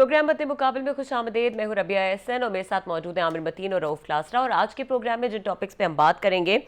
Programme मद्दे मुकाबले में खुश आमदेद। मैं हूं रबिया एहसन और मेरे साथ मौजूद हैं आमिर मतीन और रऊफ लासरा। और आज के प्रोग्राम में जिन टॉपिक्स पे हम बात करेंगे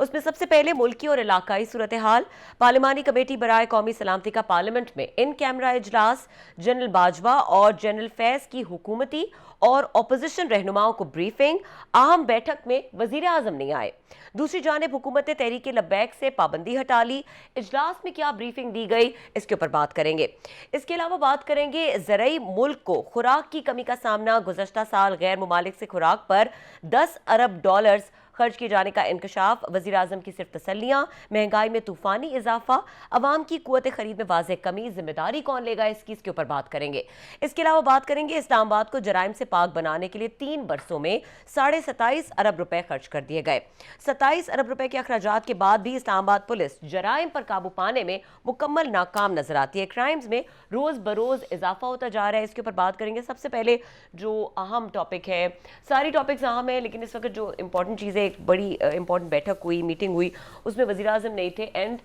उसमें सबसे पहले मुल्की और इलाकाई सूरत हाल, पार्लिमानी कमेटी बराए कौमी सलामती का पार्लियामेंट में इन कैमरा इजलास, जनरल बाजवा और जनरल फैज की हुकूमती और अपोजिशन रहनुमाओं को ब्रीफिंग, अहम बैठक में वजीर आजम नहीं आए। दूसरी जानिब हुकूमत ने तहरीक लब्बैक से पाबंदी हटा ली। इजलास में क्या ब्रीफिंग दी गई, इसके ऊपर बात करेंगे। इसके अलावा बात करेंगे ज़रई मुल्क को खुराक की कमी का सामना। गुज़श्ता साल गैर मुमालिक से खुराक पर $10 अरब खर्च किए जाने का इंकशाफ। वज़ीर आज़म की सिर्फ तसल्लियाँ, महंगाई में तूफानी इजाफा, अवाम की कुव्वत खरीद में वाज़ेह कमी, जिम्मेदारी कौन लेगा इसकी, इसके ऊपर बात करेंगे। इसके अलावा बात करेंगे इस्लामाबाद को जराइम से पाक बनाने के लिए 3 बरसों में 27.5 अरब रुपए खर्च कर दिए गए। 27 अरब रुपए के अखराजात के बाद भी इस्लामाबाद पुलिस जराइम पर काबू पाने में मुकम्मल नाकाम नजर आती है। क्राइम्स में रोज बरोज इजाफा होता जा रहा है, इसके ऊपर बात करेंगे। सबसे पहले जो अहम टॉपिक है, सारी टॉपिक्स अहम है लेकिन इस वक्त जो इंपॉर्टेंट चीज़ है, एक बड़ी इंपॉर्टेंट बैठक हुई, मीटिंग हुई, उसमें वज़ीर आज़म नहीं थे एंड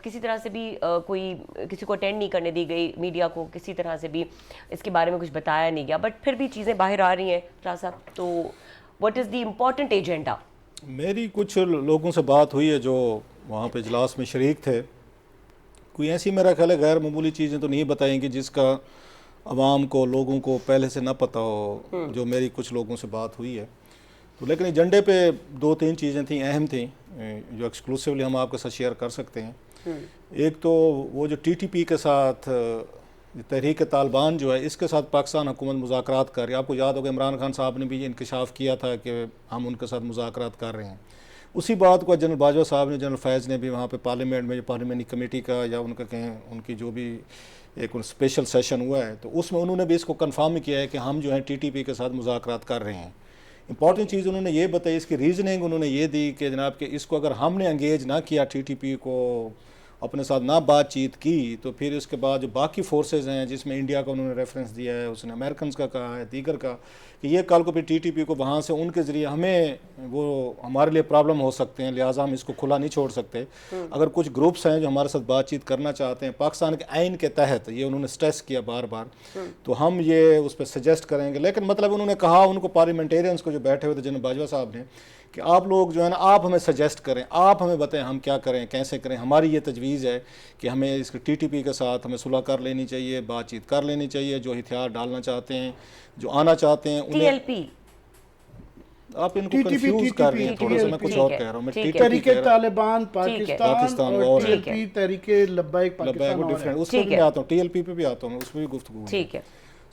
किसी तरह से भी कोई किसी को अटेंड नहीं करने दी गई, मीडिया को किसी तरह से भी इसके बारे में कुछ बताया नहीं गया। बट फिर भी चीज़ें बाहर आ रही हैं शाह साहब, तो what is the important agenda? मेरी कुछ लोगों से बात हुई है जो वहाँ पे इजलास में शरीक थे। कोई ऐसी मेरा ख्याल है गैर मामूली चीज़ें तो नहीं बताएंगी जिसका आवाम को, लोगों को पहले से ना पता हो, जो मेरी कुछ लोगों से बात हुई है। तो लेकिन एजेंडे पे 2-3 चीज़ें थी, अहम थी, जो एक्सक्लूसिवली हम आपके साथ शेयर कर सकते हैं। एक तो वो जो TTP के साथ तहरीक तालिबान जो है, इसके साथ पाकिस्तान हुकूमत मुज़ाकरात कर रही है। आपको याद होगा इमरान खान साहब ने भी ये इंकशाफ किया था कि हम उनके साथ मुज़ाकरात कर रहे हैं। उसी बात को जनरल बाजवा साहब ने, जनरल फैज़ ने भी वहाँ पे पार्लियामेंट में, जो पार्लियामेंटी कमेटी का या उनका कहें उनकी जो भी एक स्पेशल सेशन हुआ है, तो उसमें उन्होंने भी इसको कन्फर्म किया है कि हम जो है TTP के साथ मुज़ाकरात कर रहे हैं। इंपॉर्टेंट चीज़ उन्होंने ये बताई, इसकी रीजनिंग उन्होंने ये दी कि जनाब कि इसको अगर हमने एंगेज ना किया, TTP को अपने साथ ना बातचीत की, तो फिर इसके बाद जो बाकी फोर्सेस हैं, जिसमें इंडिया का उन्होंने रेफरेंस दिया है, उसने अमेरिकन का कहा है, दीगर का, कि ये कल को फिर TTP को वहाँ से उनके ज़रिए हमें वो हमारे लिए प्रॉब्लम हो सकते हैं, लिहाजा हम इसको खुला नहीं छोड़ सकते। अगर कुछ ग्रुप्स हैं जो हमारे साथ बातचीत करना चाहते हैं पाकिस्तान के आइन के तहत, ये उन्होंने स्ट्रेस किया बार बार, तो हम ये उस पर सजेस्ट करेंगे। लेकिन मतलब उन्होंने कहा उनको पार्लियामेंटेरियंस को जो बैठे हुए थे जनरल बाजवा साहब ने, कि आप लोग जो है ना, आप हमें सजेस्ट करें, आप हमें बताएं हम क्या करें, कैसे करें। हमारी ये तजवीज़ है कि हमें इसके TTP के साथ हमें सुलह कर लेनी चाहिए, बातचीत कर लेनी चाहिए। जो हथियार डालना चाहते हैं, जो आना चाहते हैं, उन्हें TLP, आप इनको कंफ्यूज कर रही हैं थोड़ा सा, मैं कुछ और कह रहा हूँ। मैं तहरीक तालिबान पाकिस्तान और TLP तहरीक लब्बैक पाकिस्तान, डिफरेंट, उस पर भी आता हूँ, TLP पे भी आता हूँ, उसमें भी गुफ्तगू। ठीक है।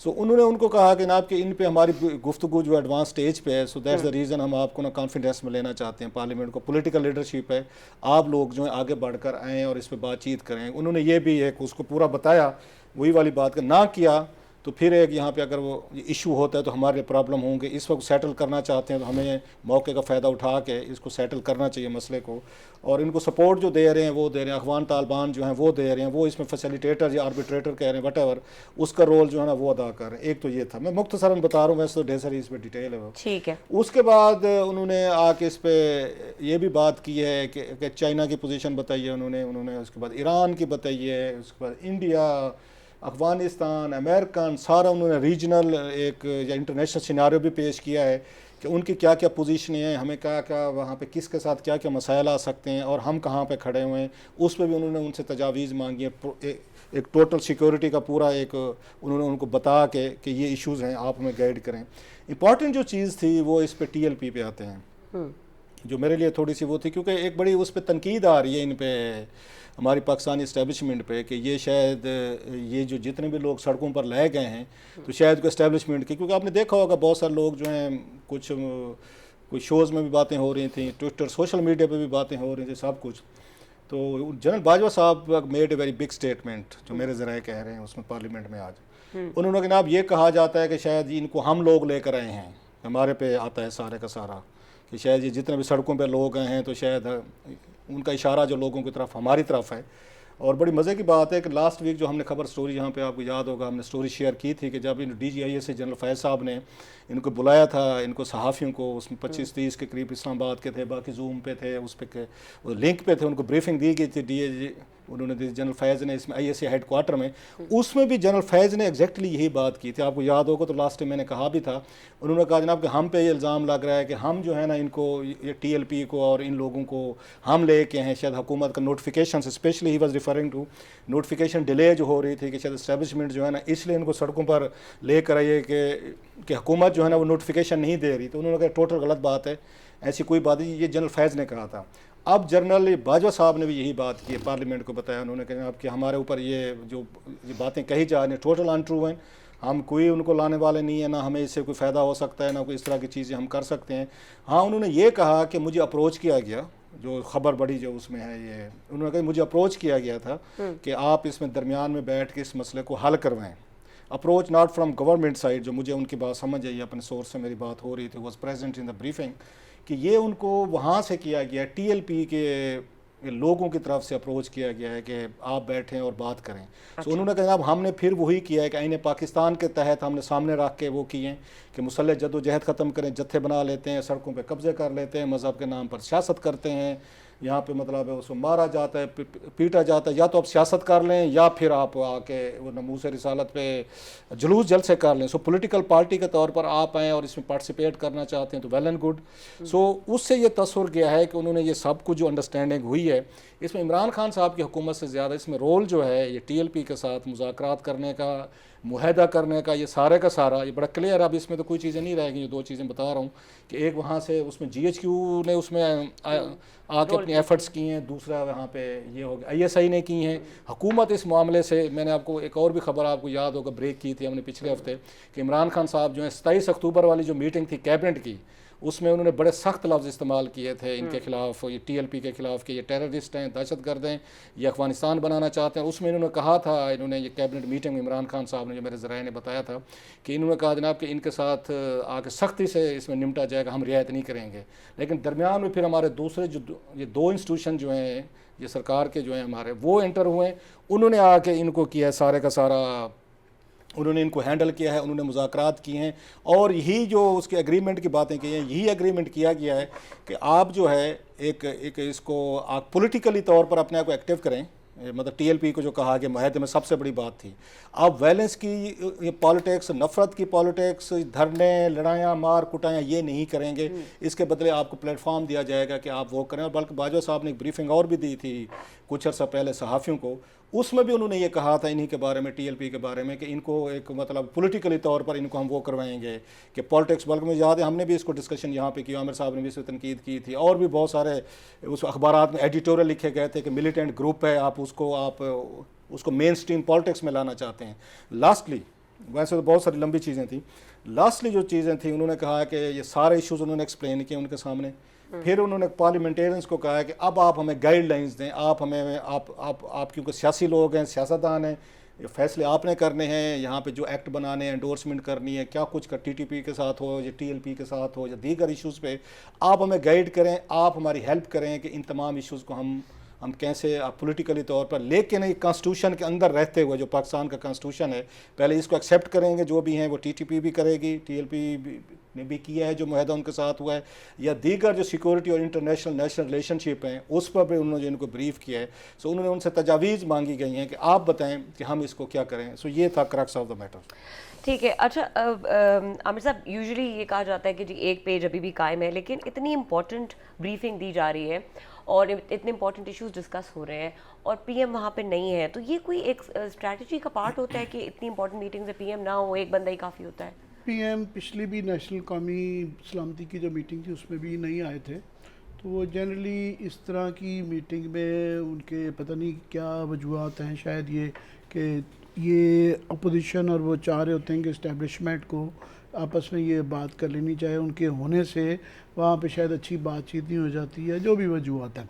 सो उन्होंने उनको कहा कि ना कि इन पे हमारी गुफ्तगू जो एडवांस स्टेज पे है, सो दैट्स द रीज़न हम आपको ना कॉन्फिडेंस में लेना चाहते हैं। पार्लियामेंट को पॉलिटिकल लीडरशिप है, आप लोग जो है आगे बढ़कर आएँ और इस पर बातचीत करें। उन्होंने ये भी एक उसको पूरा बताया, वही वाली बात का ना किया तो फिर एक यहाँ पे अगर वो इशू होता है तो हमारे लिए प्रॉब्लम होंगे। इस वक्त सेटल करना चाहते हैं तो हमें मौके का फ़ायदा उठा के इसको सेटल करना चाहिए मसले को। और इनको सपोर्ट जो दे रहे हैं वो दे रहे हैं, अफगान तालिबान जो हैं वो दे रहे हैं, वो इसमें फैसिलिटेटर या आर्बिट्रेटर कह रहे हैं, वटेवर, उसका रोल जो है ना वो अदा कर रहे हैं। एक तो ये था, मैं मुख्तसरन बता रहा हूँ, वैसे तो ढेर सारी इस पर डिटेल है वो। ठीक है। उसके बाद उन्होंने आके इस पर ये भी बात की है कि चाइना की पोजीशन बताई है उन्होंने, उसके बाद ईरान की बताई है, उसके बाद इंडिया, अफ़गानिस्तान, अमेरिकन, सारा उन्होंने रीजनल एक या इंटरनेशनल सिनारियो भी पेश किया है कि उनकी क्या क्या पोजीशन हैं, हमें क्या क्या वहाँ पे किसके साथ क्या क्या मसाइल आ सकते हैं और हम कहाँ पे खड़े हुए हैं। उस पर भी उन्होंने उनसे तजावीज़ मांगी है। एक टोटल सिक्योरिटी का पूरा एक उन्होंने उनको बता के कि ये इश्यूज़ हैं, आप हमें गाइड करें। इंपॉर्टेंट जो चीज़ थी वो इस पर TLP पे आते हैं, जो मेरे लिए थोड़ी सी वो थी, क्योंकि एक बड़ी उस पर तनकीद आ रही है इन पे, हमारी पाकिस्तानी इस्टेब्लिशमेंट पे, कि ये शायद ये जो जितने भी लोग सड़कों पर लाए गए हैं तो शायद को इस्टेब्लिशमेंट की, क्योंकि आपने देखा होगा बहुत सारे लोग जो हैं, कुछ शोज़ में भी बातें हो रही थी, ट्विटर सोशल मीडिया पे भी बातें हो रही थी, सब कुछ। तो जनरल बाजवा साहब made a very big statement, जो मेरे ज़राए कह रहे हैं उसमें पार्लियामेंट में आज। उन्होंने जनाब ये कहा जाता है कि शायद इनको हम लोग लेकर आए हैं, हमारे पे आता है सारे का सारा, कि शायद ये जितने भी सड़कों पे लोग गए हैं तो शायद उनका इशारा जो लोगों की तरफ हमारी तरफ है। और बड़ी मज़े की बात है कि लास्ट वीक जो हमने खबर स्टोरी यहाँ पे आपको याद होगा, हमने स्टोरी शेयर की थी कि जब इन DGIA से जनरल फैज़ साहब ने इनको बुलाया था, इनको सहाफ़ियों को, उसमें 25-30 के करीब इस्लामाबाद के थे, बाकी जूम पे थे, उस पर लिंक पे थे, उनको ब्रीफिंग दी गई थी उन्होंने दी जनरल फैज़ ने इसमें ISA हेडक्वार्टर में, उसमें भी जनरल फैज़ ने एग्जैक्टली यही बात की थी। आपको याद होगा तो लास्ट टाइम मैंने कहा भी था, उन्होंने कहा जनाब कि हम पे ये इल्ज़ाम लग रहा है कि हम जो है ना इनको ये TLP को और इन लोगों को हम लेके हैं, शायद हुकूमत का notification, specially he was referring to notification delay जो हो रही थी कि शायद इस्टेब्लिशमेंट जो है ना इसलिए इनको सड़कों पर लेकर आइए कि हुकूमत जो है ना वो नोटिफिकेशन नहीं दे रही। तो उन्होंने कहा टोटल गलत बात है, ऐसी कोई बात नहीं, ये जनरल फैज़ ने कहा था। अब जनरल बाजवा साहब ने भी यही बात की है, पार्लियामेंट को बताया उन्होंने कहा कि हमारे ऊपर ये बातें कही जा रही हैं टोटल अनट्रू हैं, हम कोई उनको लाने वाले नहीं है, ना हमें इससे कोई फ़ायदा हो सकता है, ना कोई इस तरह की चीज़ें हम कर सकते हैं। हाँ, उन्होंने ये कहा कि मुझे अप्रोच किया गया, जो खबर बड़ी जो उसमें है ये, उन्होंने कहा मुझे अप्रोच किया गया था कि आप इसमें दरमियान में बैठ के इस मसले को हल करवाएं। Approach not from government side, जो मुझे उनकी बात समझ आई, अपने सोर्स से मेरी बात हो रही थी, was present in the briefing, कि ये उनको वहाँ से किया गया, TLP के लोगों की तरफ से अप्रोच किया गया है कि आप बैठें और बात करें। तो उन्होंने कहा अब हमने फिर वही किया है कि आईन पाकिस्तान के तहत हमने सामने रख के वो किए कि मुसल्लह जद्दोजहद ख़त्म करें, जत्थे बना लेते हैं, सड़कों पे कब्ज़े कर लेते हैं, मज़हब के नाम पर सियासत करते हैं, यहाँ पे मतलब है उसको मारा जाता है, पीटा जाता है, या तो आप सियासत कर लें या फिर आप आके वो नमूस रिसालत पे जुलूस जलसे कर लें। सो पॉलिटिकल पार्टी के तौर पर आप आएँ और इसमें पार्टिसिपेट करना चाहते हैं तो वेल एंड गुड। सो उससे ये तस्वर गया है कि उन्होंने ये सब कुछ जो अंडरस्टैंडिंग हुई है, इसमें इमरान खान साहब की हुकूमत से ज़्यादा इसमें रोल जो है ये TLP के साथ मुज़ाकरात करने का, मुआहदा करने का, ये सारे का सारा ये बड़ा क्लियर। अब इसमें तो कोई चीज़ें नहीं रहेगी, जो दो चीज़ें बता रहा हूँ कि एक वहाँ से उसमें GHQ ने उसमें आके अपनी एफर्ट्स की हैं, दूसरा वहाँ पे ये हो गया ISI ने की हैं। हुकूमत इस मामले से, मैंने आपको एक और भी खबर आपको याद होगा ब्रेक की थी हमने पिछले हफ्ते कि इमरान खान साहब जो है 27 अक्टूबर वाली जो मीटिंग थी कैबिनेट की, उसमें उन्होंने बड़े सख्त लफ्ज़ इस्तेमाल किए थे इनके खिलाफ, ये TLP के खिलाफ कि ये टेररिस्ट हैं, दहशतगर्द हैं, ये अफगानिस्तान बनाना चाहते हैं। उसमें इन्होंने कहा था, इन्होंने ये कैबिनेट मीटिंग में इमरान खान साहब ने, जो मेरे ज़राए ने बताया था, कि इन्होंने कहा जनाब कि इनके साथ आके सख्ती से इसमें निपटा जाएगा, हम रियायत नहीं करेंगे। लेकिन दरमियान में फिर हमारे दूसरे जो ये दो इंस्टीट्यूशन जो हैं ये सरकार के जो हैं हमारे, वो एंटर हुए, उन्होंने आके इनको किया सारे का सारा, उन्होंने इनको हैंडल किया है, उन्होंने मुज़ाकरात किए हैं और यही जो उसके एग्रीमेंट की बातें की हैं, यही एग्रीमेंट किया गया है कि आप जो है एक इसको आप पॉलिटिकली तौर पर अपने आप को एक्टिव करें। मतलब TLP को जो कहा कि मुआहदे में सबसे बड़ी बात थी, आप वायलेंस की ये पॉलिटिक्स, नफ़रत की पॉलिटिक्स, धरने, लड़ाइयाँ, मार कुटाइयाँ ये नहीं करेंगे, इसके बदले आपको प्लेटफॉर्म दिया जाएगा कि आप वो करें। और बल्कि बाजवा साहब ने एक ब्रीफिंग और भी दी थी कुछ अर्सा पहले सहाफ़ियों को, उसमें भी उन्होंने ये कहा था इन्हीं के बारे में, TLP के बारे में, कि इनको एक मतलब पॉलिटिकली तौर पर इनको हम वो करवाएंगे कि पॉलिटिक्स। बल्कि मुझे याद है हमने भी इसको डिस्कशन यहाँ पे किया, आमिर साहब ने भी इस पर तनकीद की थी, और भी बहुत सारे उस अखबारात में एडिटोरियल लिखे गए थे कि मिलिटेंट ग्रुप है, आप उसको मेन स्ट्रीम पॉलिटिक्स में लाना चाहते हैं। लास्टली, वैसे तो बहुत सारी लंबी चीज़ें थी, लास्टली जो चीज़ें थी उन्होंने कहा कि ये सारे इश्यूज़ उन्होंने एक्सप्लेन किए उनके सामने। फिर उन्होंने पार्लियामेंटेरियंस को कहा कि अब आप हमें गाइडलाइंस दें, आप हमें आप क्योंकि सियासी लोग हैं, सियासतदान हैं, ये फैसले आपने करने हैं, यहाँ पे जो एक्ट बनाने हैं, एंडोर्समेंट करनी है, क्या कुछ का TTP के साथ हो या TLP के साथ हो या दीगर इश्यूज़ पे आप हमें गाइड करें, आप हमारी हेल्प करें कि इन तमाम इश्यूज़ को हम कैसे पॉलिटिकली तौर पर, लेकिन एक कॉन्स्टिट्यूशन के अंदर रहते हुए, जो पाकिस्तान का कॉन्स्टिट्यूशन है, पहले इसको एक्सेप्ट करेंगे, जो भी हैं वो TTP भी करेगी, TLP ने भी किया है जो मुआहदा उनके साथ हुआ है, या दीगर जो सिक्योरिटी और इंटरनेशनल नेशनल रिलेशनशिप हैं उस पर भी उन्होंने इनको ब्रीफ किया है। सो उन्होंने उनसे तजावीज़ मांगी गई हैं कि आप बताएं कि हम इसको क्या करें। सो ये था क्रक्स ऑफ द मैटर। ठीक है। अच्छा आमिर साहब, यूजुअली ये कहा जाता है कि जी एक पेज अभी भी कायम है, लेकिन इतनी इंपॉर्टेंट ब्रीफिंग दी जा रही है और इतने इंपॉर्टेंट इश्यूज डिस्कस हो रहे हैं और PM वहाँ पे नहीं है, तो ये कोई एक स्ट्रैटेजी का पार्ट होता है कि इतनी इंपॉर्टेंट मीटिंग से PM ना हो, एक बंदा ही काफ़ी होता है? PM पिछली भी नेशनल कौमी सलामती की जो मीटिंग थी उसमें भी नहीं आए थे, तो वो जनरली इस तरह की मीटिंग में उनके पता नहीं क्या वजूहत हैं, शायद ये कि ये अपोजिशन और वो चाह रहे होते हैं कि इस्टेब्लिशमेंट को आपस में ये बात कर लेनी चाहिए, उनके होने से वहाँ पे शायद अच्छी बातचीत नहीं हो जाती है, जो भी वजूहत है।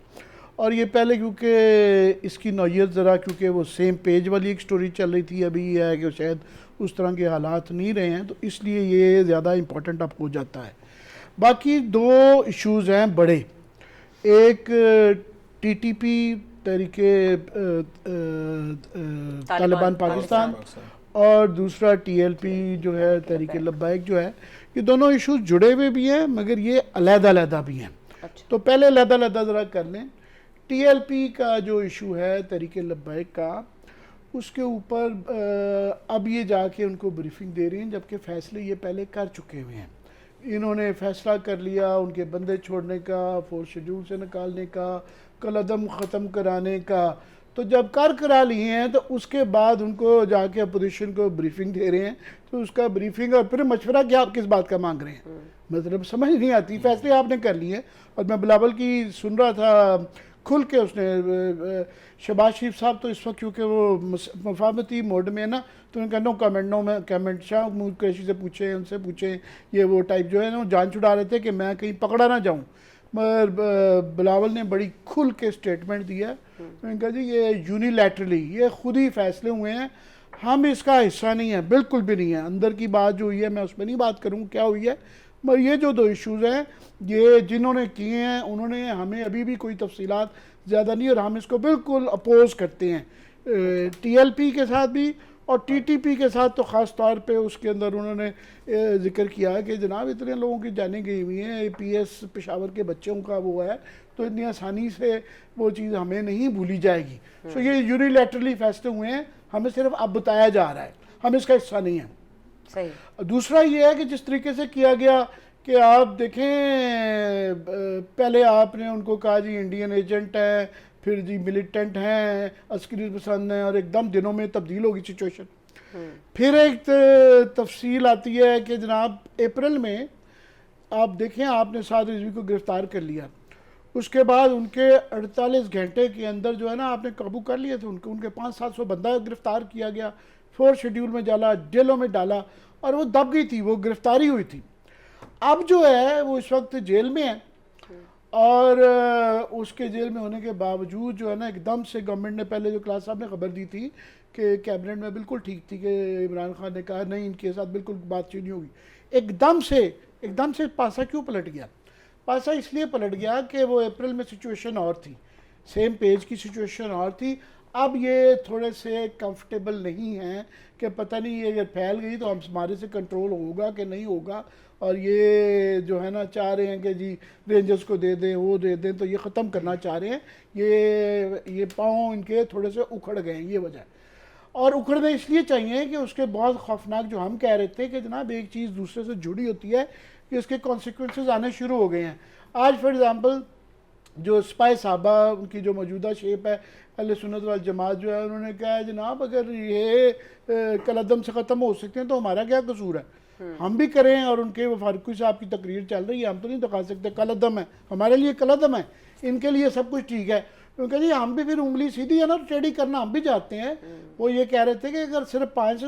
और ये पहले क्योंकि इसकी नौयत ज़रा, क्योंकि वो सेम पेज वाली एक स्टोरी चल रही थी, अभी ये है कि शायद उस तरह के हालात नहीं रहे हैं, तो इसलिए ये ज़्यादा इम्पोर्टेंट अब हो जाता है। बाकी दो इश्यूज़ हैं बड़े, एक TTP तहरीके तालिबान पाकिस्तान और दूसरा TLP जो है तहरीके लब्बाइक जो है, ये दोनों इश्यूज जुड़े हुए भी हैं मगर ये अलग-अलग भी हैं। अच्छा। तो पहले अलग-अलग ज़रा कर लें। टीएलपी का जो इशू है तहरीक लब्बैक का, उसके ऊपर अब ये जाके उनको ब्रीफिंग दे रही हैं, जबकि फ़ैसले ये पहले कर चुके हुए हैं। इन्होंने फ़ैसला कर लिया उनके बंदे छोड़ने का, फोर्थ शेड्यूल से निकालने का, कलअदम ख़त्म कराने का। तो जब करा लिए हैं तो उसके बाद उनको जाके अपोजिशन को ब्रीफिंग दे रहे हैं, तो उसका ब्रीफिंग और फिर मशवरा क्या आप किस बात का मांग रहे हैं, मतलब समझ नहीं आती। फैसले आपने कर लिए। और मैं बिलावल की सुन रहा था खुल के, उसने शहबाज शरीफ साहब तो इस वक्त क्योंकि वो मफाहमती मोड में है ना, तो उन्होंने कहा नो कमेंट, नो मैं कमेंट। शाह कुरैशी से पूछे, उनसे पूछे, ये वो टाइप जो है ना, जान छुड़ा रहे थे कि मैं कहीं पकड़ा ना जाऊँ। मगर बिलावल ने बड़ी खुल के स्टेटमेंट दिया। उन्होंने कहा जी ये यूनिलैटरली, ये खुद ही फैसले हुए हैं, हम इसका हिस्सा नहीं है, बिल्कुल भी नहीं है। अंदर की बात जो हुई है मैं उस पर नहीं बात करूँ क्या हुई है, मगर ये जो दो इश्यूज़ हैं ये जिन्होंने किए हैं उन्होंने हमें अभी भी कोई तफसीलात ज़्यादा नहीं, और हम इसको बिल्कुल अपोज करते हैं टीएलपी के साथ भी और टीटीपी के साथ। तो ख़ास तौर पे उसके अंदर उन्होंने जिक्र किया कि जनाब इतने लोगों की जानें गई हुई हैं, एपीएस पेशावर के बच्चों का वो है, तो इतनी आसानी से वो चीज़ हमें नहीं भूली जाएगी। सो ये यूनिलैटरली फैसले हुए हैं, हमें सिर्फ अब बताया जा रहा है, हम इसका हिस्सा नहीं है। सही। दूसरा ये है कि जिस तरीके से किया गया कि आप देखें, पहले आपने उनको कहा जी इंडियन एजेंट है, फिर जी मिलिटेंट हैं, अस्करी पसंद हैं, और एकदम दिनों में तब्दील होगी सिचुएशन। फिर एक तफसील आती है कि जनाब अप्रैल में आप देखें आपने साद रिजवी को गिरफ़्तार कर लिया, उसके बाद उनके 48 घंटे के अंदर जो है ना आपने काबू कर लिए थे उनके 500-700 बंदा गिरफ़्तार किया गया, फोर्थ शेड्यूल में डाला, जेलों में डाला, और वो दब गई थी, वो गिरफ़्तारी हुई थी। अब जो है वो इस वक्त जेल में है, और उसके जेल में होने के बावजूद जो है ना एकदम से गवर्नमेंट ने, पहले जो क्लास साहब ने खबर दी थी कि कैबिनेट में बिल्कुल ठीक थी कि इमरान खान ने कहा नहीं इनके साथ बिल्कुल बातचीत नहीं होगी, एकदम से पासा क्यों पलट गया? पासा इसलिए पलट गया कि वो अप्रैल में सिचुएशन और थी, सेम पेज की सिचुएशन और थी। अब ये थोड़े से कंफर्टेबल नहीं हैं कि पता नहीं ये अगर फैल गई तो हमारे से कंट्रोल होगा कि नहीं होगा, और ये जो है ना चाह रहे हैं कि जी रेंजर्स को दे दें, वो दे दें, तो ये ख़त्म करना चाह रहे हैं। ये पाँव इनके थोड़े से उखड़ गए हैं, ये वजह। और उखड़ने इसलिए चाहिए कि उसके बहुत खौफनाक, जो हम कह रहे थे कि जनाब एक चीज़ दूसरे से जुड़ी होती है, कि इसके कॉन्सिक्वेंसेस आने शुरू हो गए हैं। आज फॉर एग्ज़ाम्पल जो स्पाई साहबा उनकी जो मौजूदा शेप है, अहले सुन्नत वल जमात जो है, उन्होंने कहा है जनाब अगर ये कलअदम से ख़त्म हो सकते हैं तो हमारा क्या कसूर है, हम भी करें। और उनके वो फारूकी साहब की तकरीर चल रही है, हम तो नहीं दिखा सकते, कलअदम है हमारे लिए, कलअदम है, इनके लिए सब कुछ ठीक है। क्योंकि जी हम भी फिर उंगली सीधी है ना, टेढ़ी करना हम भी चाहते हैं। वो ये कह रहे थे कि अगर सिर्फ 5 से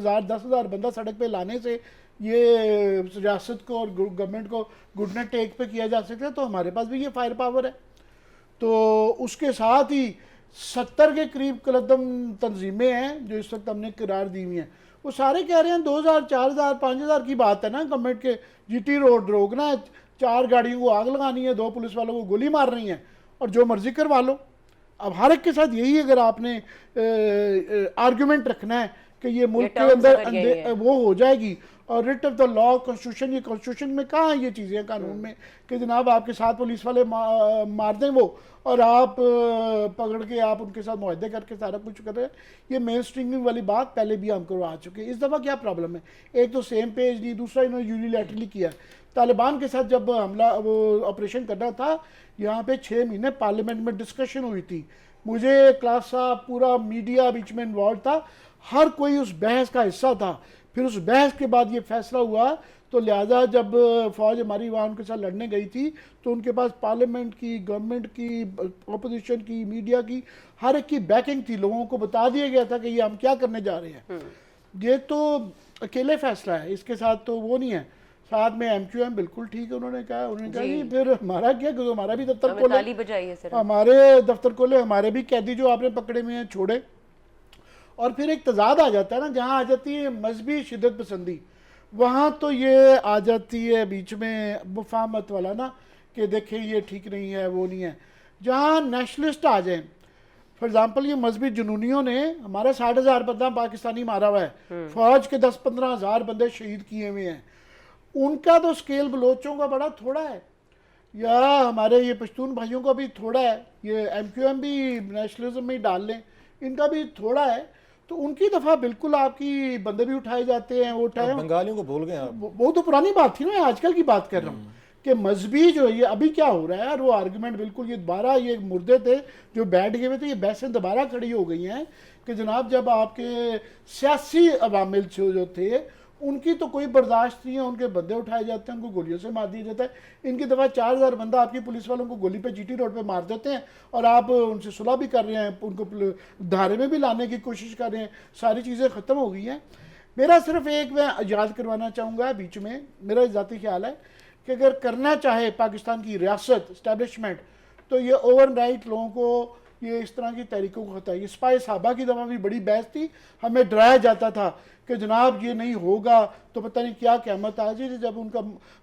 10,000 बंदा सड़क पे लाने से ये रियासत को और गवर्नमेंट को घुटने टेक पे किया जा सकता है, तो हमारे पास भी ये फायर पावर है। तो उसके साथ ही 70 के करीब कलअदम तंजीमें हैं जो इस वक्त हमने करार दी हुई हैं, वो सारे कह रहे हैं 2,000, 4,000, 5,000 की बात है ना, गवर्नमेंट के जीटी रोड रोकना है, 4 गाड़ियों को आग लगानी है, 2 पुलिस वालों को गोली मार रही है, और जो मर्जी करवा लो। अब हर एक के साथ यही अगर आपने आर्गुमेंट रखना है कि ये मुल्क के अंदर वो हो जाएगी, और writ of the law, constitution, ये कॉन्स्टिट्यूशन में कहाँ है ये चीज़ें कानून में कि जनाब आपके साथ पुलिस वाले मार दें वो, और आप पकड़ के आप उनके साथ मुआहदे करके सारा कुछ कर रहे हैं। ये मेन स्ट्रीमिंग वाली बात पहले भी हम करवा चुके हैं। इस दफ़ा क्या प्रॉब्लम है, एक तो सेम पेज नहीं, दूसरा इन्होंने यूनिलैटरली किया। तालिबान के साथ जब हमला वो ऑपरेशन करना था, यहाँ पे 6 महीने पार्लियामेंट में डिस्कशन हुई थी, मुझे क्लास साहब पूरा मीडिया बीच में इन्वॉल्व था, हर कोई उस बहस का हिस्सा था। फिर उस बहस के बाद ये फैसला हुआ, तो लिहाजा जब फ़ौज हमारी वहाँ उनके साथ लड़ने गई थी तो उनके पास पार्लियामेंट की, गवर्नमेंट की, अपोजिशन की, मीडिया की, हर एक की बैकिंग थी। लोगों को बता दिया गया था कि ये हम क्या करने जा रहे हैं। ये तो अकेले फैसला है, इसके साथ तो वो नहीं है। साथ में एमक्यूएम बिल्कुल ठीक है, उन्होंने कहा जी फिर हमारा क्या, क्योंकि हमारा भी दफ्तर खोले, हमारे दफ्तर खोले, हमारे भी कैदी जो आपने पकड़े हुए हैं छोड़े। और फिर एक तजाद आ जाता है ना, जहाँ आ जाती है मजहबी शिद्दत पसंदी, वहाँ तो ये आ जाती है बीच में मुफाहमत वाला ना, कि देखें ये ठीक नहीं है, वो नहीं है। जहाँ नेशनलिस्ट आ जाए, फॉर एग्जांपल ये मजहबी जुनूनियों ने हमारा 60,000 बंदा पाकिस्तानी मारा हुआ है, फौज के 10-15 हज़ार बंदे शहीद किए हुए हैं, उनका तो स्केल बलोचों का बड़ा थोड़ा है। या हमारे ये पश्तून भाइयों का भी थोड़ा है, ये MQM भी नेशनलिज्म में ही डाल लें, इनका भी थोड़ा है, तो उनकी दफ़ा बिल्कुल आपकी बंदे भी उठाए जाते हैं, वो उठाए। बंगालियों को भूल गए आप। वो तो पुरानी बात थी ना, आजकल की बात कर रहा हूँ कि मजहबी जो है, ये अभी क्या हो रहा है यार, वो आर्गुमेंट बिल्कुल, ये दोबारा ये मुर्दे थे जो बैठ गए हुए थे, ये बहसें दोबारा खड़ी हो गई हैं कि जनाब जब आपके सियासी अवामिल जो थे उनकी तो कोई बर्दाश्त नहीं है, उनके बंदे उठाए जाते हैं, उनको गोलियों से मार दिया जाता है। इनकी दफ़ा 4000 बंदा आपकी पुलिस वालों को गोली पे GT रोड पे मार देते हैं और आप उनसे सुलह भी कर रहे हैं, उनको धारे में भी लाने की कोशिश कर रहे हैं, सारी चीज़ें ख़त्म हो गई हैं। मेरा सिर्फ एक मैं याद करवाना चाहूँगा बीच में, मेरा ज़ाती ख्याल है कि अगर करना चाहे पाकिस्तान की रियासत इस्टेब्लिशमेंट, तो ये ओवरनाइट लोगों को ये इस तरह की तहरीकों को होता है। ये स्पाई साहबा की दफ़ा भी बड़ी बहस थी, हमें डराया जाता था कि जनाब ये नहीं होगा तो पता नहीं क्या क़यामत आ जाएगी। जब उनका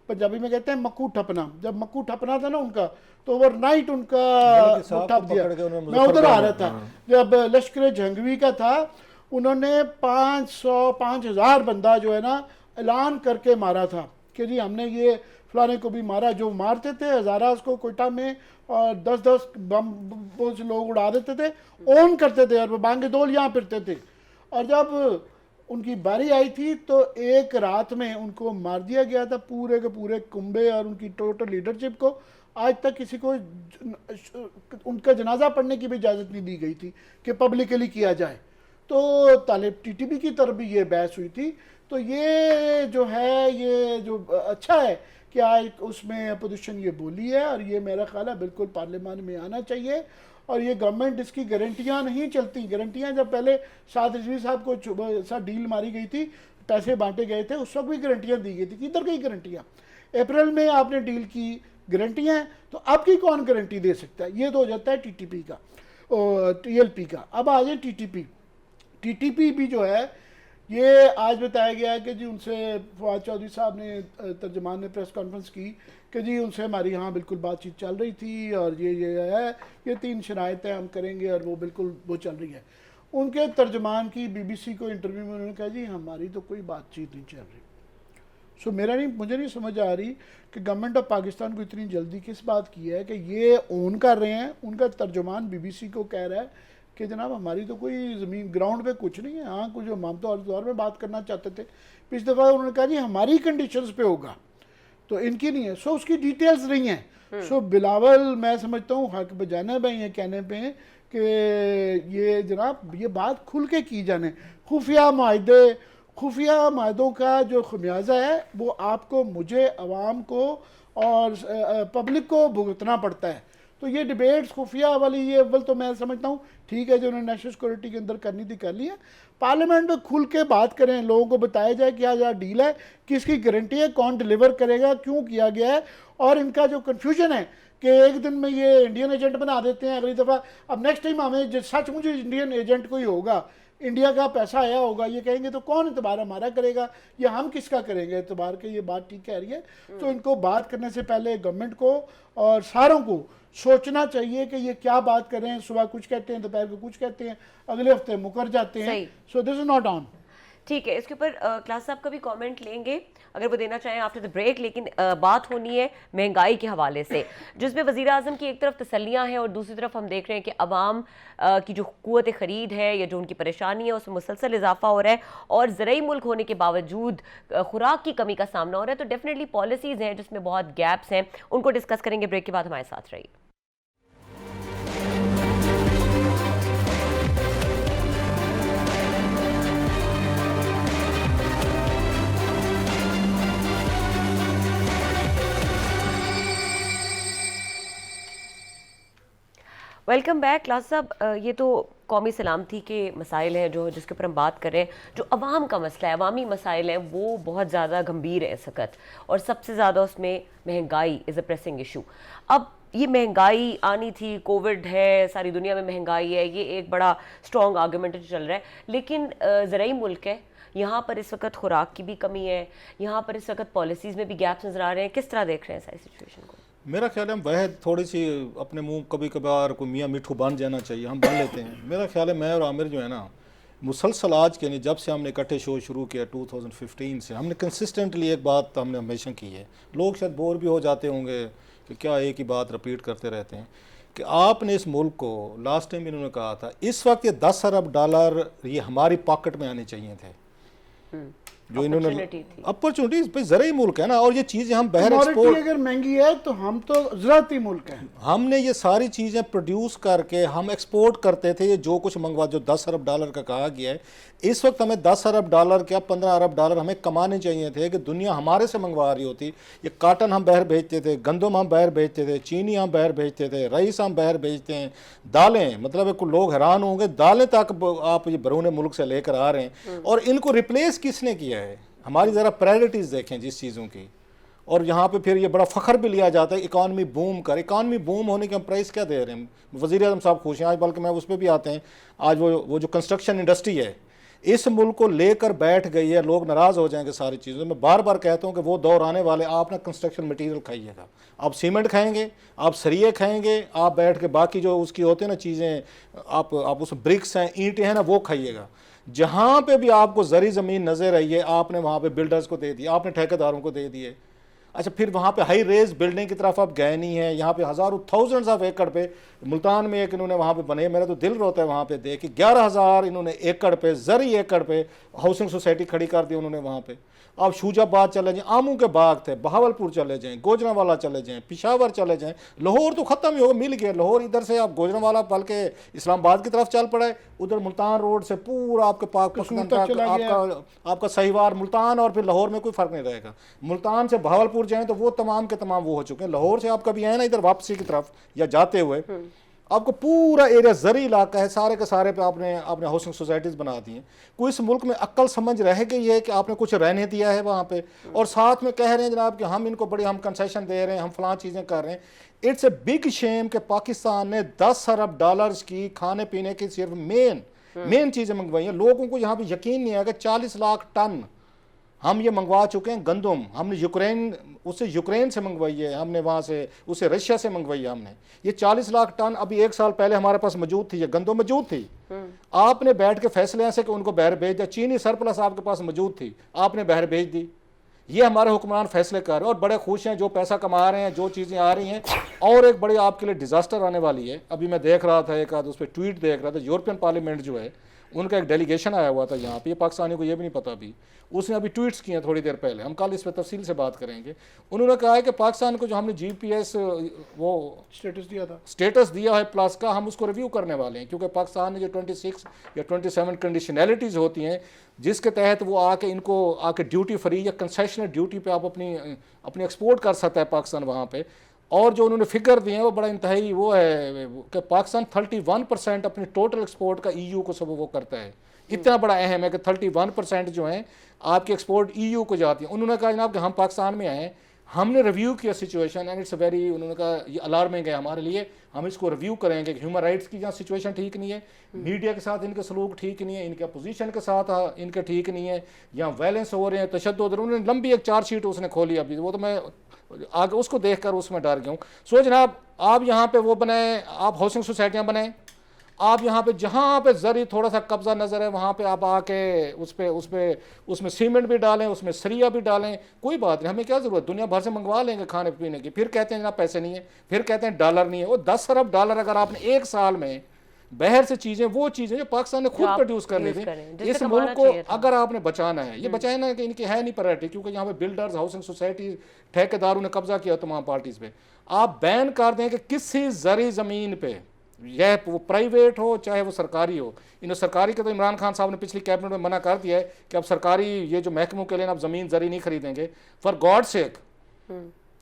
पंजाबी में कहते हैं मक्कू ठपना, जब मक्कू ठपना था ना उनका, तो ओवरनाइट उनका ठप दिया। मैं उधर आ रहा था जब लश्कर जंगवी का था, उन्होंने 5,000 बंदा जो है ना ऐलान करके मारा था कि जी हमने ये फलाने को भी मारा। जो मारते थे हज़ारास को कोयटा में और 10-10 बम से लोग उड़ा देते थे, ओन करते थे और वो बांगे दोल यहाँ फिरते थे। और जब उनकी बारी आई थी तो एक रात में उनको मार दिया गया था, पूरे के पूरे कुंबे और उनकी टोटल लीडरशिप को। आज तक किसी को उनका जनाजा पढ़ने की भी इजाज़त नहीं दी गई थी कि पब्लिकली किया जाए। तो तालिब TTP की तरफ भी ये बहस हुई थी। तो ये जो है, ये जो अच्छा है कि आज उसमें अपोजिशन ये बोली है और ये मेरा ख्याल है बिल्कुल पार्लियामान में आना चाहिए। और ये गवर्नमेंट इसकी गारंटियाँ नहीं चलती। गारंटियाँ जब पहले साद रिजवी साहब को साथ डील मारी गई थी, पैसे बांटे गए थे, उस वक्त भी गारंटियाँ दी गई थी। किधर गई गारंटियाँ? अप्रैल में आपने डील की, गारंटियाँ हैं, तो आपकी कौन गारंटी दे सकता है? ये तो हो जाता है TTP का और TLP का। अब आ जाए TTP भी जो है, ये आज बताया गया है कि जी उनसे फवाद चौधरी साहब ने, तर्जमान ने प्रेस कॉन्फ्रेंस की कि जी उनसे हमारी यहाँ बिल्कुल बातचीत चल रही थी और ये है, ये 3 शरायतें हम करेंगे और वो बिल्कुल वो चल रही है। उनके तर्जमान की BBC को इंटरव्यू में उन्होंने कहा जी हमारी तो कोई बातचीत नहीं चल रही। सो मुझे नहीं समझ आ रही कि गवर्नमेंट ऑफ पाकिस्तान को इतनी जल्दी किस बात की है कि ये ओन कर रहे हैं। उनका तर्जमान BBC को कह रहा है कि जनाब हमारी तो कोई ज़मीन ग्राउंड पे कुछ नहीं है। हाँ, कुछ जो हम तो दौर में बात करना चाहते थे, पिछली दफ़ा उन्होंने कहा जी हमारी कंडीशंस पे होगा, तो इनकी नहीं है। सो उसकी डिटेल्स नहीं है। सो बिलावल मैं समझता हूँ हक बजानब है ये कहने पे कि ये जनाब ये बात खुल के की जाने। खुफिया माहदों का जो खमियाजा है वो आपको, मुझे, अवाम को और पब्लिक को भुगतना पड़ता है। तो ये डिबेट्स खुफिया वाली, ये अव्वल तो मैं समझता हूँ ठीक है, जो उन्होंने नेशनल सिक्योरिटी के अंदर करनी थी कर लिया। पार्लियामेंट में खुल के बात करें, लोगों को बताया जाए क्या क्या डील है, किसकी गारंटी है, कौन डिलीवर करेगा, क्यों किया गया है। और इनका जो कन्फ्यूजन है कि एक दिन में ये इंडियन एजेंट बना देते हैं, अगली दफ़ा अब नेक्स्ट टाइम हमें सचमुच इंडियन एजेंट कोई होगा, इंडिया का पैसा आया होगा, ये कहेंगे तो कौन एतबार हमारा करेगा या हम किसका करेंगे एतबार के। ये बात ठीक कह रही है। तो इनको बात करने से पहले गवर्नमेंट को और सारों को सोचना चाहिए कि ये क्या बात कर रहे हैं। सुबह कुछ कहते हैं, दोपहर को कुछ कहते हैं, अगले हफ्ते मुकर जाते हैं। So this is not on. ठीक है, इसके ऊपर क्लास साहब का भी कमेंट लेंगे अगर वो देना चाहें आफ्टर द ब्रेक। लेकिन बात होनी है महंगाई के हवाले से, जिसमें वज़ीर आज़म की एक तरफ तसल्लियाँ हैं और दूसरी तरफ हम देख रहे हैं कि अवाम की जो क़ुव्वत ख़रीद है या जो उनकी परेशानी है उसमें मुसलसल इजाफा हो रहा है और ज़रई मुल्क होने के बावजूद खुराक की कमी का सामना हो रहा है। तो डेफिनेटली पॉलिसीज़ हैं जिसमें बहुत गैप्स हैं, उनको डिस्कस करेंगे। ब्रेक के बाद हमारे साथ रहिए। Welcome back. क्लास साहब, ये तो कौमी सलामती के मसाइल हैं जो जिसके ऊपर हम बात कर रहे हैं। जो अवाम का मसला है, अवामी मसाइल हैं, वो बहुत ज़्यादा गंभीर है इस वक्त, और सबसे ज़्यादा उसमें महंगाई इज़ अ प्रेसिंग इशू। अब ये महंगाई आनी थी, कोविड है, सारी दुनिया में महंगाई है, ये एक बड़ा स्ट्रॉन्ग आर्गूमेंट चल रहा है। लेकिन ज़रई मुल्क है, यहाँ पर इस वक्त खुराक की भी कमी है, यहाँ पर इस वक्त पॉलिसीज़ में भी गैप्स नज़र आ रहे हैं। किस तरह देख रहे हैं सारी सिचुएशन को? मेरा ख्याल है वह थोड़ी सी अपने मुंह कभी कभार कोई मियाँ मिठू बन जाना चाहिए, हम बन लेते हैं। मेरा ख्याल है मैं और आमिर जो है ना, मुसलसल आज के नहीं, जब से हमने इकट्ठे शो शुरू किया 2015 से, हमने कंसिस्टेंटली एक बात हमने हमेशा की है। लोग शायद बोर भी हो जाते होंगे कि क्या एक ही बात रिपीट करते रहते हैं कि आपने इस मुल्क को, लास्ट टाइम इन्होंने कहा था, इस वक्त ये 10 अरब डॉलर ये हमारी पॉकेट में आने चाहिए थे, जो इन्होंने अपॉर्चुनिटीज पे ज़रूरी मुल्क है ना, और ये चीज़ें हम बहर एक्सपोर्ट, अगर महंगी है तो हम तो ज़राती मुल्क हैं, हमने ये सारी चीज़ें प्रोड्यूस करके हम एक्सपोर्ट करते थे। ये जो कुछ मंगवा, जो 10 अरब डॉलर का कहा गया है, इस वक्त हमें 10 अरब डॉलर क्या 15 अरब डॉलर हमें कमाने चाहिए थे कि दुनिया हमारे से मंगवा रही होती। ये काटन हम बाहर भेजते थे, गंदम हम बाहर भेजते थे, चीनी हम बाहर भेजते थे, राइस हम बाहर भेजते हैं, दालें, मतलब कुछ लोग हैरान होंगे, दालें तक आप ये बरूने मुल्क से लेकर आ रहे हैं, और इनको रिप्लेस किसने किया है? हमारी ज़रा प्रायोरिटीज़ देखें जिस चीज़ों की, और यहाँ पे फिर ये बड़ा फ़ख्र भी लिया जाता है इकॉनमी बूम कर। इकॉनमी बूम होने के हम प्राइस क्या दे रहे हैं? वज़ीर आज़म साहब खुश हैं आज, बल्कि मैं उस पर भी आते हैं। आज वो जो कंस्ट्रक्शन इंडस्ट्री है इस मुल्क को लेकर बैठ गई है, लोग नाराज़ हो जाएंगे सारी चीज़ों। मैं बार बार कहता हूँ कि वो दौर आने वाले, आप ना कंस्ट्रक्शन मटीरियल खाइएगा, आप सीमेंट खाएंगे, आप सरिये खाएंगे, आप बैठ के बाकी जो उसकी होती है ना चीज़ें, आप उस ब्रिक्स हैं, ईंटें हैं ना, वो खाइएगा। जहाँ पे भी आपको ज़री ज़मीन नज़र आई है, आपने वहाँ पे बिल्डर्स को दे दिया, आपने ठेकेदारों को दे दिए। अच्छा, फिर वहाँ पे हाई रेज बिल्डिंग की तरफ आप गए नहीं है। यहाँ पे हज़ारों थाउजेंड्स ऑफ एकड़ पे, मुल्तान में एक इन्होंने वहाँ पे बने, मेरा तो दिल रोता है वहाँ पे देख के, 11,000 इन्होंने एकड़ पे, ज़री एकड़ पे हाउसिंग सोसाइटी खड़ी कर दी उन्होंने वहाँ पे। आप शूजाबाद चले जाएँ, आमू के बाग थे, बहावलपुर चले जाएँ, गोजरावाला चले जाएँ, पिशावर चले जाएँ, लाहौर तो ख़त्म ही हो मिल गया लाहौर। इधर से आप गोजरावाला बल्कि इस्लामाबाद की तरफ चल पड़े, उधर मुल्तान रोड से पूरा आपके पाक पश्तून तक आपका सहीवार मुल्तान, और फिर लाहौर में कोई फ़र्क नहीं रहेगा। मुल्तान से बहावलपुर जाएँ तो वो तमाम के तमाम वो हो चुके हैं। लाहौर से आप कभी आए ना इधर वापसी की तरफ या जाते हुए, आपको पूरा एरिया ज़री इलाका है, सारे के सारे पे आपने हाउसिंग सोसाइटीज़ बना दी हैं। कोई इस मुल्क में अक्ल समझ रह गई है कि आपने कुछ रहने दिया है वहाँ पे, और साथ में कह रहे हैं जनाब कि हम इनको बड़ी हम कंसेशन दे रहे हैं, हम फलां चीज़ें कर रहे हैं। इट्स ए बिग शेम कि पाकिस्तान ने 10 अरब डॉलर्स की खाने पीने की सिर्फ मेन चीज़ें मंगवाई हैं। लोगों को यहाँ पर यकीन नहीं आएगा, 40 लाख टन हम ये मंगवा चुके हैं गंदम। हमने यूक्रेन से मंगवाई है, हमने वहाँ से उससे रशिया से मंगवाई है हमने। ये 40 लाख टन अभी 1 साल पहले हमारे पास मौजूद थी, ये गंदम मौजूद थी। आपने बैठ के फैसले ऐसे कि उनको बाहर भेज दिया। चीनी सरप्लस आपके पास मौजूद थी, आपने बाहर भेज दी। ये हमारे हुक्मरान फैसले कर रहे हैं और बड़े खुश हैं, जो पैसा कमा रहे हैं, जो चीज़ें आ रही हैं। और एक बड़ी आपके लिए डिज़ास्टर आने वाली है। अभी मैं देख रहा था, एक आध उस पर ट्वीट देख रहा था, यूरोपियन पार्लियामेंट जो है उनका एक डेलीगेशन आया हुआ था यहाँ पे, पाकिस्तानियों को ये भी नहीं पता अभी, उसने अभी ट्वीट्स किए हैं थोड़ी देर पहले, हम कल इस पर तफसील से बात करेंगे। उन्होंने कहा है कि पाकिस्तान को जो हमने GPS वो स्टेटस दिया है प्लस का, हम उसको रिव्यू करने वाले हैं, क्योंकि पाकिस्तान ने जो 26 या 27 कंडीशनैलिटीज़ होती हैं जिसके तहत वो इनको आके ड्यूटी फ्री या कंसेशनल ड्यूटी पे आप अपनी एक्सपोर्ट कर सकता है पाकिस्तान वहाँ पे। और जो उन्होंने फिगर दिए हैं वो बड़ा इंतहाई वो है कि पाकिस्तान 31% अपनी टोटल एक्सपोर्ट का EU को सब वो करता है। इतना बड़ा अहम है कि 31% जो है आपकी एक्सपोर्ट EU को जाती है। उन्होंने कहा जनाब कि हम पाकिस्तान में आए, हमने रिव्यू किया सिचुएशन एंड इट्स वेरी, उन्होंने कहा ये अलार्मिंग है हमारे लिए, हम इसको रिव्यू करेंगे। ह्यूमन राइट्स की यहाँ सिचुएशन ठीक नहीं है, मीडिया के साथ इनके सलूक ठीक नहीं है, इनके अपोजिशन के साथ इनके ठीक नहीं है, यहाँ वायलेंस हो रहे हैं, तशद्दुद। उन्होंने लंबी एक चार्जशीट उसने खोली अभी, वो तो मैं आगे उसको देखकर उसमें डर गया हूँ। सो जनाब आप यहाँ पे वो बनाएं, आप हाउसिंग सोसाइटियाँ बनाएं, आप यहाँ पे जहाँ पे ज़री थोड़ा सा कब्जा नज़र है वहाँ पे आप आके उसमें सीमेंट भी डालें, उसमें सरिया भी डालें, कोई बात नहीं, हमें क्या ज़रूरत, दुनिया भर से मंगवा लेंगे खाने पीने की। फिर कहते हैं जनाब पैसे नहीं है, फिर कहते हैं डॉलर नहीं है। वो 10 अरब डॉलर अगर आपने 1 साल में बाहर से चीज़ें, वो चीज़ें जो पाकिस्तान ने खुद प्रोड्यूस करनी थी, इस मुल्क को अगर आपने बचाना है, ये बचाना है कि इनकी है नहीं प्रायोरिटी, क्योंकि यहाँ पे बिल्डर्स, हाउसिंग सोसाइटी, ठेकेदारों ने कब्जा किया तमाम पार्टीज़ पे। आप बैन कर दें कि किसी ज़री ज़मीन पे, यह वो प्राइवेट हो चाहे वो सरकारी हो, इन सरकारी के तो इमरान खान साहब ने पिछली कैबिनेट में मना कर दिया है कि अब सरकारी ये जो महकमों के लिए आप ज़मीन ज़री नहीं खरीदेंगे। फॉर गॉड सेक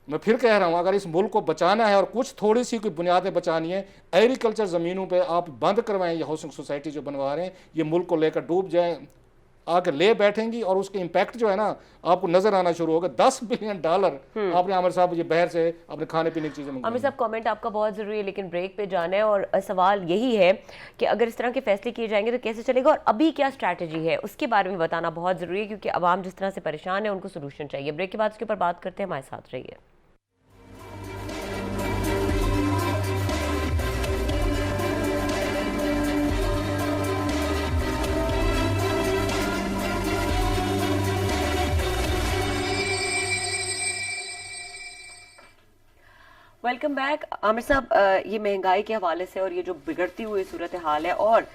मैं फिर कह रहा हूँ, अगर इस मुल्क को बचाना है और कुछ थोड़ी सी कोई बुनियादें बचानी है, एग्रीकल्चर ज़मीनों पे आप बंद करवाएं। ये हाउसिंग सोसाइटी जो बनवा रहे हैं, ये मुल्क को लेकर डूब जाएं, आके ले बैठेंगी और उसके इम्पैक्ट जो है ना आपको नजर आना शुरू होगा। $10 बिलियन आपने आमिर साहब ये बाहर से अपने खाने पीने की चीज़ें। आमिर साहब कमेंट आपका बहुत ज़रूरी है, लेकिन ब्रेक पे जाना है और सवाल यही है कि अगर इस तरह के फैसले किए जाएंगे तो कैसे चलेगा, और अभी क्या स्ट्रैटेजी है उसके बारे में बताना बहुत ज़रूरी है, क्योंकि अवाम जिस तरह से परेशान है उनको सोल्यूशन चाहिए। ब्रेक के बाद उसके ऊपर बात करते हैं, हमारे साथ रहिए। वेलकम बैक आमिर साहब। ये महंगाई के हवाले से और ये जो बिगड़ती हुई सूरत हाल है, और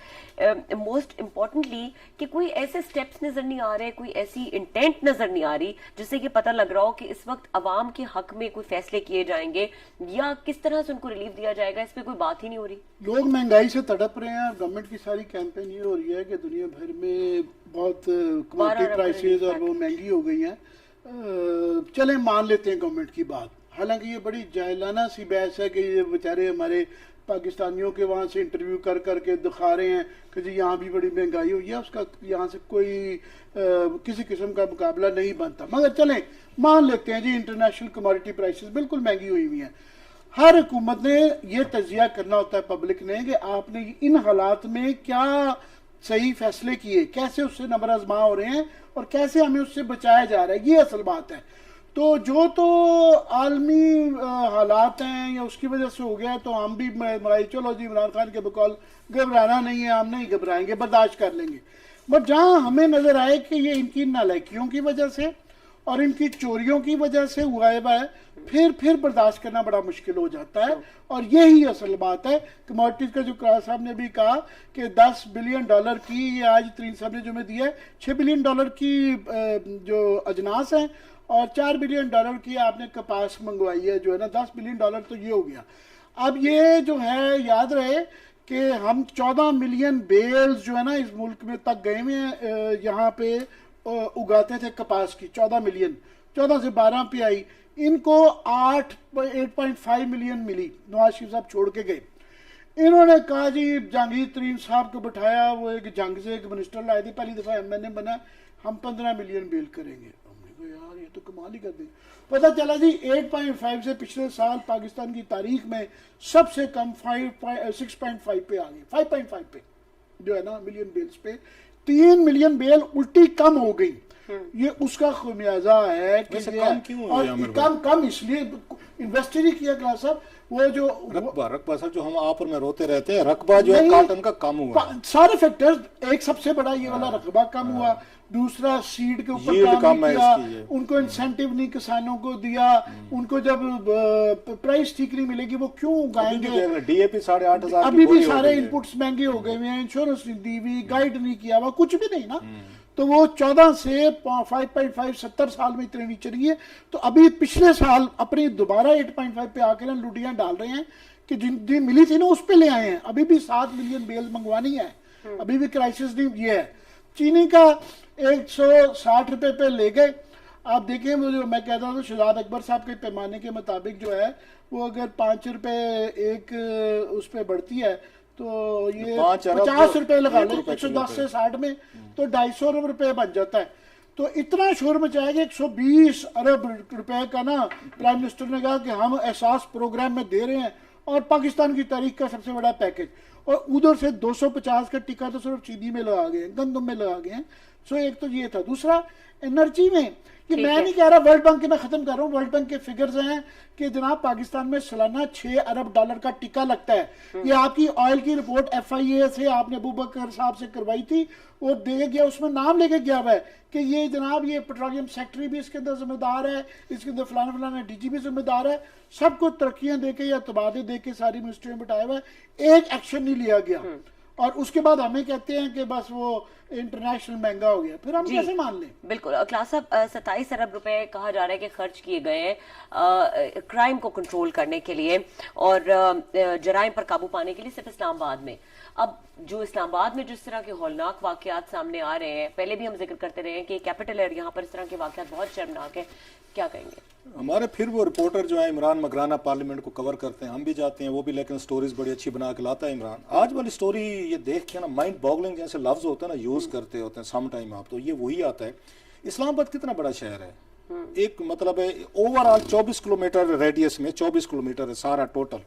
मोस्ट इम्पोर्टेंटली कि कोई ऐसे स्टेप्स नजर नहीं आ रहे, कोई ऐसी इंटेंट नजर नहीं आ रही जिससे कि पता लग रहा हो कि इस वक्त अवाम के हक में कोई फैसले किए जाएंगे या किस तरह से उनको रिलीफ दिया जाएगा, इस पर कोई बात ही नहीं हो रही। लोग महंगाई से तड़प रहे हैं और गवर्नमेंट की सारी कैंपेन ये हो रही है कि दुनिया भर में बहुत कमोडिटी प्राइसेस और वो महंगी हो गई हैं। चलें मान लेते हैं गवर्नमेंट की बात, हालांकि ये बड़ी जाहिलाना सी बहस है कि ये बेचारे हमारे पाकिस्तानियों के वहाँ से इंटरव्यू कर करके दिखा रहे हैं कि जी यहाँ भी बड़ी महंगाई हुई है, उसका यहाँ से कोई किसी किस्म का मुकाबला नहीं बनता। मगर चलें मान लेते हैं जी इंटरनेशनल कमोडिटी प्राइसेस बिल्कुल महंगी हुई हुई हैं। हर हुकूमत ने ये तजिया करना होता है पब्लिक ने कि आपने इन हालात में क्या सही फैसले किए, कैसे उससे नंबर आजमा हो रहे हैं और कैसे हमें उससे बचाया जा रहा है, ये असल बात है। तो जो तो आलमी हालात हैं या उसकी वजह से हो गया है, तो हम भी मराई चलो जी इमरान खान के बकौल घबराना नहीं है, हम नहीं घबराएंगे, बर्दाश्त कर लेंगे। बट जहाँ हमें नजर आए कि ये इनकी नालायकियों की वजह से और इनकी चोरियों की वजह से हुआ है, फिर बर्दाश्त करना बड़ा मुश्किल हो जाता है। और यही असल बात है। कमोडिटीज का जो करार साहब ने भी कहा कि 10 बिलियन डॉलर की, ये आज तरीन साहब ने जो मैं दिया है 6 बिलियन डॉलर की जो अजनास हैं और 4 बिलियन डॉलर की आपने कपास मंगवाई है, जो है ना 10 बिलियन डॉलर तो ये हो गया। अब ये जो है याद रहे कि हम 14 मिलियन बेल्स जो है ना इस मुल्क में तक गए हुए हैं, यहाँ पे उगाते थे कपास की 14 मिलियन, 14 से 12 पे आई, इनको 8.5 मिलियन मिली, नवाज शरीफ साहब छोड़ के गए। इन्होंने कहा जी जहांगीर तरीन साहब को बिठाया, वो एक जंग से एक मिनिस्टर लाए थे, पहली दफा मैंने बना, हम 15 मिलियन बेल करेंगे। यार ये तो कमाल ही कर दी। पता चला जी 8.5 से पिछले साल पाकिस्तान की तारीख में सबसे कम 6.5 पे आ गई, 5.5 पे जो है ना मिलियन बेल्स पे 3 मिलियन बेल उल्टी कम हो गई। ये उसका खामियाजा है कि कम क्यों और कम इसलिए इन्वेस्ट नहीं किया क्लास साहब। वो जो रकबा सर जो हम आप और में रोते रहते हैं, रकबा जो है कॉटन का कम हुआ, सारे फैक्टर्स, एक सबसे बड़ा ये वाला रकबा कम हुआ, दूसरा सीड के ऊपर काम नहीं किया, उनको इंसेंटिव नहीं किसानों को दिया, उनको जब प्राइस ठीक नहीं मिलेगी वो क्यों उगाएंगे। डीएपी 8,500 अभी भी सारे इनपुट्स महंगे हो गए हैं, इंश्योरेंस नहीं दी हुई, गाइड नहीं किया हुआ, कुछ भी नहीं ना। तो वो 14 से 5.5 70 साल में इतने नीचे नहीं है। तो अभी पिछले साल अपनी दोबारा 8.5 पे आकर लुटियां डाल रहे हैं कि जिन मिली थी ना उस पे ले आए हैं। अभी भी 7 मिलियन बेल मंगवानी है, अभी भी क्राइसिस नहीं ये है। चीनी का 160 रुपए पे ले गए। आप देखिए वो जो मैं कहता हूँ शहजाद अकबर साहब के पैमाने के मुताबिक जो है वो अगर 5 रुपए एक उस पे बढ़ती है तो ये 50 रुपए लगा ले 110 से 60 में तो 250 रुपए बन जाता है। तो इतना शोर मचाया कि 120 अरब रुपए का ना प्राइम मिनिस्टर ने कहा कि हम एहसास प्रोग्राम में दे रहे हैं और पाकिस्तान की तारीख का सबसे बड़ा पैकेज। और उधर से 250 का टिक्का तो सिर्फ चीनी में लगा गए, गंदम में लगा गए। सो एक तो ये था। दूसरा एनर्जी में, ये मैं नहीं कह रहा, वर्ल्ड बैंक के मैं खत्म कर रहा हूँ, वर्ल्ड बैंक के फिगर्स हैं कि जनाब पाकिस्तान में सालाना 6 अरब डॉलर का टिक्का लगता है। ये आपकी ऑयल की रिपोर्ट FIA से आपने अबू बकर साहब से करवाई थी, वो दे गया, उसमें नाम लेके गया हुआ है कि ये जनाब ये पेट्रोलियम सेक्रेटरी भी इसके अंदर जिम्मेदार है, इसके अंदर फलाना DG भी जिम्मेदार है। सबको तरक्कियां देके या तबादले देके सारी मिनिस्ट्री में बिठाया हुआ है, एक एक्शन नहीं लिया गया। और उसके बाद हमें कहते हैं कि बस वो इंटरनेशनल महंगा हो गया, फिर हम कैसे मान लें। बिल्कुल क्लास साहब, 27 अरब रुपए कहा जा रहा है कि खर्च किए गए हैं क्राइम को कंट्रोल करने के लिए और जराइम पर काबू पाने के लिए सिर्फ इस्लामाबाद में। अब जो इस्लामाबाद में जिस तरह के हौलनाक वाकयात सामने आ रहे हैं, पहले भी हम जिक्र करते रहे हैं कि कैपिटल है, यहाँ पर इस तरह के वाकयात बहुत शर्मनाक है, क्या कहेंगे। हमारे फिर वो रिपोर्टर जो है इमरान मकराना पार्लियामेंट को कवर करते हैं, हम भी जाते हैं, वो भी लेकिन स्टोरीज बड़ी अच्छी बना के लाता है इमरान। आज वाली स्टोरी ये देख के ना माइंड बॉगलिंग जैसे लफ्ज होते हैं ना यूज करते होते हैं सम टाइम आप, तो ये वही आता है। इस्लामाबाद कितना बड़ा शहर है, एक मतलब है ओवरऑल 24 किलोमीटर रेडियस में 24 किलोमीटर है सारा टोटल।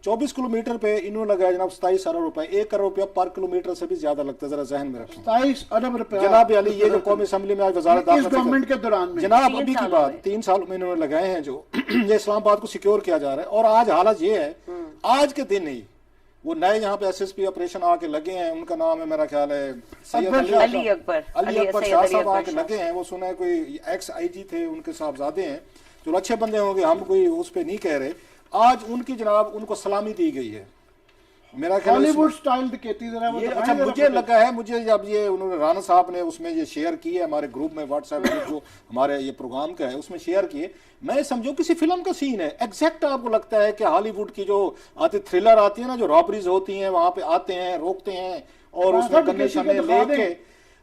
24 किलोमीटर पे इन्होंने लगाया जनाब 27 अरब रुपए, 1 करोड़ रुपया पर किलोमीटर से भी ज्यादा लगता है, जरा जहन में रखें। 27 अरब रुपया जनाब अली, ये जो कौमी असेंबली में आज वजारत गवर्नमेंट के दौरान में जनाब अभी की बात 3 साल में इन्होंने लगाए हैं जो ये इस्लामाबाद को सिक्योर किया जा रहा है। और आज हालत ये है, आज के दिन ही वो नए यहाँ पे SSP ऑपरेशन आके लगे हैं, उनका नाम है मेरा ख्याल है अली अकबर शाह साहब आके लगे हैं। वो सुना है कोई ex IG थे, उनके साहबजादे हैं, जो अच्छे बंदे होंगे, हम कोई उस पर नहीं कह रहे। आज उनकी जनाब उनको सलामी दी गई है। मेरा ख्याल है हॉलीवुड स्टाइल दिखाती जरा वो ये दिखाएं अच्छा जरा मुझे फुटेज। लगा है, मुझे जब ये उन्होंने राणा साहब ने उसमें ये शेयर की है हमारे ग्रुप में व्हाट्सएप ग्रुप जो हमारे ये प्रोग्राम का है उसमें शेयर किए, मैं समझो किसी फिल्म का सीन है एग्जैक्ट। आपको लगता है कि हॉलीवुड की जो आती थ्रिलर आती है ना, जो रॉबरीज होती हैं, वहां पे आते हैं, रोकते हैं और उसमें गन्ने शन्ने लेके,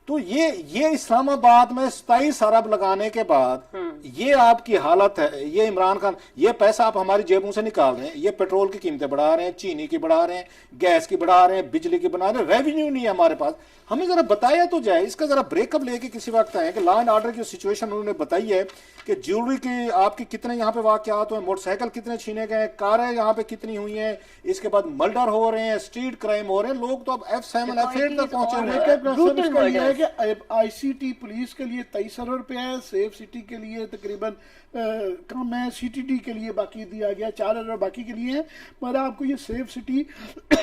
तो ये इस्लामाबाद में 27 अरब लगाने के बाद ये आपकी हालत है। ये इमरान खान, ये पैसा आप हमारी जेबों से निकाल रहे हैं, ये पेट्रोल की कीमतें बढ़ा रहे हैं, चीनी की बढ़ा रहे हैं, गैस की बढ़ा रहे हैं, बिजली की बढ़ा रहे हैं, रेवेन्यू नहीं है हमारे पास। हमें जरा बताया तो जाए, इसका जरा ब्रेकअप लेके किसी वक्त आए कि लॉ एंड ऑर्डर की सिचुएशन उन्होंने बताई है कि ज्वेलरी की आपकी कितने यहाँ पे वाकयात हुए, मोटरसाइकिल कितने छीने गए, कारें यहाँ पे कितनी हुई हैं, इसके बाद मर्डर हो रहे हैं, स्ट्रीट क्राइम हो रहे हैं, लोग तो अब F7 F8 तक पहुंचे हुए हैं। आईसीटी पुलिस के लिए 23 अरब रुपया है, सेफ सिटी के लिए तकरीबन कम है, सीटीडी के लिए बाकी दिया गया 4 अरब बाकी के लिए है। मगर आपको ये सेफ सिटी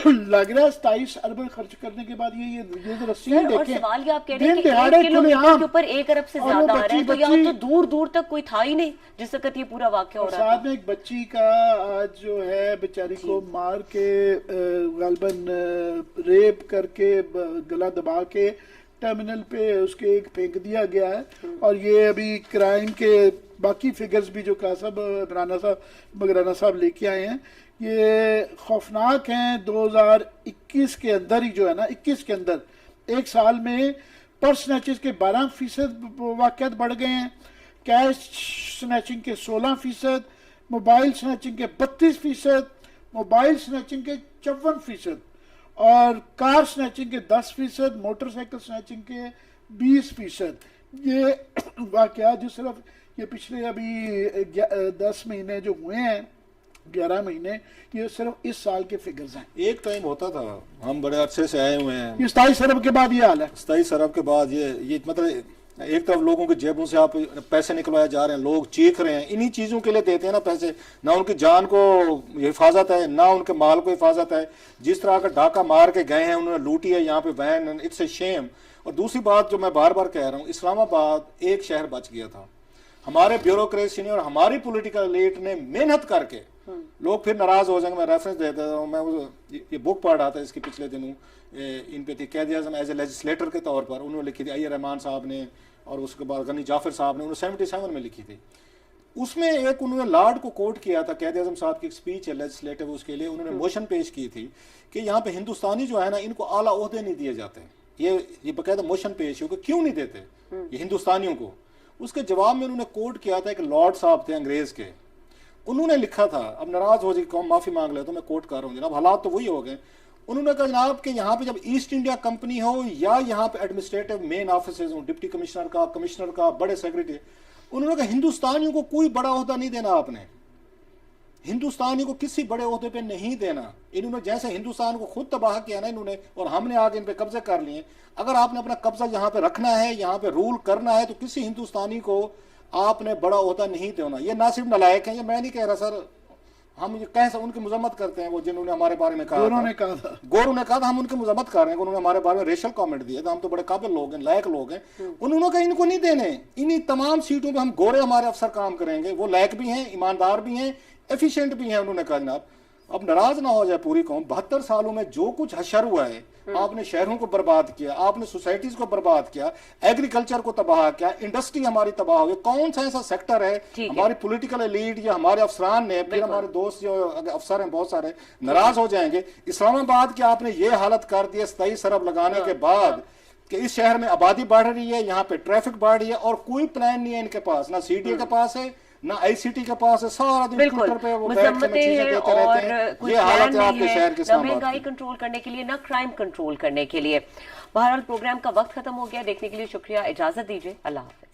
लग रहा है 27 अरब खर्च करने के बाद ये तो रस्सियां और देखें। सवाल ये आप कह रहे हैं कि दिन 1 दहाड़े किलोमीटर के ऊपर 1 अरब से और वो ज्यादा आ रहा है, तो यहाँ तो बच्ची- दूर दूर तक कोई था ही नहीं जिस वक्त ये पूरा वाकया हो और रहा था। साथ में एक बच्ची का आज जो है बेचारी को मार के गालबन रेप करके गला दबा के टर्मिनल पे उसके एक फेंक दिया गया है। और ये अभी क्राइम के बाकी फिगर्स भी जो कासब मगराना साहब लेके आए हैं ये खौफनाक हैं। 2021 के अंदर ही जो है ना, 21 के अंदर एक साल में पर्स स्नैचेस के 12% वाकयात बढ़ गए हैं, कैश स्नैचिंग के 16%, मोबाइल स्नैचिंग के 32%, मोबाइल स्नैचिंग के 54% और कार स्नैचिंग के 10%, मोटरसाइकिल स्नैचिंग के 20%। ये वाकया जो सिर्फ ये पिछले अभी 10 महीने जो हुए हैं, 11 महीने, ये सिर्फ इस साल के फिगर्स हैं। एक टाइम होता था, हम बड़े अरसे से आए हुए हैं, ये 27 अरब के बाद ये हाल है। 27 अरब के बाद ये मतलब एक तरफ लोगों की जेबों से आप पैसे निकलवाए जा रहे हैं, लोग चीख रहे हैं, इन्हीं चीज़ों के लिए देते हैं ना पैसे। ना उनकी जान को हिफाजत है, ना उनके माल को हिफाजत है। जिस तरह का डाका मार के गए हैं, उन्होंने लूटी है यहाँ पे वैन, इट्स ए शेम। और दूसरी बात जो मैं बार बार कह रहा हूँ, इस्लामाबाद एक शहर बच गया था। हमारे ब्यूरोक्रेसी ने और हमारी पॉलिटिकल लीड ने मेहनत करके, लोग फिर नाराज हो जाएंगे, मैं रेफरेंस देता हूँ, मैं ये बुक पढ़ रहा था इसके पिछले दिनों, इन पे थी कैद आज़म एज ए लेजिस्लेटर के तौर पर, उन्होंने लिखी थी, अय्यर रहमान साहब ने और उसके बाद गनी जाफर साहब ने, उन्होंने 77 में लिखी थी। उसमें एक उन्होंने लॉर्ड को कोट किया था, कैद आज़म साहब की एक स्पीच है लेजिस्लेटिव, उसके लिए उन्होंने मोशन पेश की थी कि यहाँ पे हिंदुस्तानी जो है ना, इनको आला ओहदे नहीं दिए जाते। ये बकायदा मोशन पेश हो कि क्यों नहीं देते ये हिंदुस्तानियों को। उसके जवाब में उन्होंने कोट किया था, एक लॉर्ड साहब थे अंग्रेज के, उन्होंने लिखा था, अब नाराज हो जाए कौन, माफी मांग ले, तो मैं कोट कर रहा हूँ जनाब, हालात तो वही हो गए। उन्होंने कहा जनाब कि यहाँ पे जब ईस्ट इंडिया कंपनी हो या यहाँ पे एडमिनिस्ट्रेटिव मेन ऑफिस हो, डिप्टी कमिश्नर का, कमिश्नर का, बड़े सेक्रेटरी, उन्होंने कहा हिंदुस्तानियों को कोई बड़ा ओहदा नहीं देना, आपने हिंदुस्तानी को किसी बड़े ओहदे पे नहीं देना। इन्होंने जैसे हिंदुस्तान को खुद तबाह किया ना इन्होंने, और हमने आगे इन पे कब्जे कर लिए। अगर आपने अपना कब्जा यहाँ पे रखना है, यहाँ पे रूल करना है, तो किसी हिंदुस्तानी को आपने बड़ा ओहदा नहीं देना। ये ना सिर्फ नलायक है, ये मैं नहीं कह रहा सर, हम ये कह उनकी मजम्मत करते हैं, वो जिन्होंने हमारे बारे में कहा, गोरों ने कहा था, हम उनकी मजम्मत कर रहे हैं, उन्होंने हमारे बारे में रेशल कमेंट दिए थे, हम तो बड़े काबिल लोग हैं, लायक लोग हैं। उन्होंने कहा इनको नहीं देने, इन्हीं तमाम सीटों पे हम गोरे हमारे अफसर काम करेंगे, वो लायक भी हैं, ईमानदार भी हैं, एफिशिएंट भी हैं। उन्होंने कहा जनाब अब नाराज ना हो जाए पूरी कौम, 72 सालों में जो कुछ हशर हुआ है, आपने शहरों को बर्बाद किया, आपने सोसाइटीज को बर्बाद किया, एग्रीकल्चर को तबाह किया, इंडस्ट्री हमारी तबाह हो गई। कौन सा ऐसा सेक्टर है हमारी पॉलिटिकल लीड या हमारे अफसरान ने, फिर हमारे दोस्त जो अफसर हैं बहुत सारे नाराज हो जाएंगे। इस्लामाबाद की आपने ये हालत कर दी है 27 अरब लगाने के बाद कि इस शहर में आबादी बढ़ रही है, यहाँ पे ट्रैफिक बढ़ रही है और कोई प्लान नहीं है इनके पास, ना सीडीए के पास है ना आईसीटी के पास है। सारा दिन ट्विटर पे वो बैठ के चीजें देते रहते हैं। ये हालत है आपके शहर के साथ, महंगाई कंट्रोल करने के लिए ना क्राइम कंट्रोल करने के लिए। बहरहाल प्रोग्राम का वक्त खत्म हो गया, देखने के लिए शुक्रिया, इजाजत दीजिए, अल्लाह हाफिज।